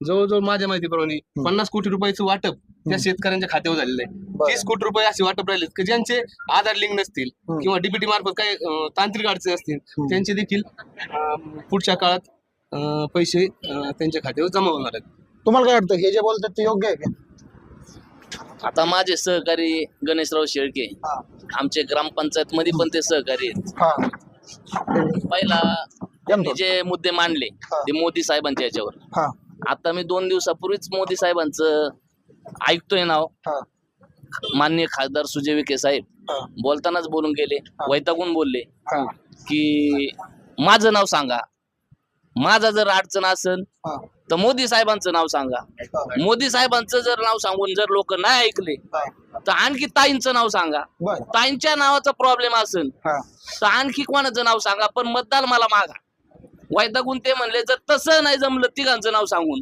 जवळजवळ माझ्या माहितीप्रमाणे 50 कोटी रुपयाचं वाटप त्या शेतकऱ्यांच्या खात्यावर झालेलं आहे. 30 कोटी रुपये असे वाटप राहिले की ज्यांचे आधार लिंक नसतील किंवा डीबीटी मार्फत काही तांत्रिक अडचणी असतील त्यांचे देखील पुढच्या काळात पैसे त्यांच्या खात्यावर जमा होणार आहेत. तुम्हाला काय वाटतं हे जे बोलतात ते योग्य आहे का? आता माझे सहकारी गणेशराव शेळके आमचे ग्रामपंचायत मध्ये पण ते सहकारी आहेत. पहिला त्यांनी जे मुद्दे मांडले ते मोदी साहेबांच्या याच्यावर. आता मी 2 दिवसापूर्वीच मोदी साहेबांचं ऐकतोय नाव. माननीय खासदार सुजय विखे साहेब बोलतानाच बोलून गेले, वैतागून बोलले की माझं नाव सांगा, माझा जर अडचण असेल तर मोदी साहेबांचं नाव सांगा. मोदी साहेबांचं जर नाव सांगून जर लोक नाही ऐकले तर आणखी ताईंचं नाव सांगा. ताईंच्या नावाचा प्रॉब्लेम असेल तर आणखी कोणाचं नाव सांगा, पण मतदार मला मागा. वैतागून ते म्हणले जर तसं नाही जमलं तिघांचं नाव सांगून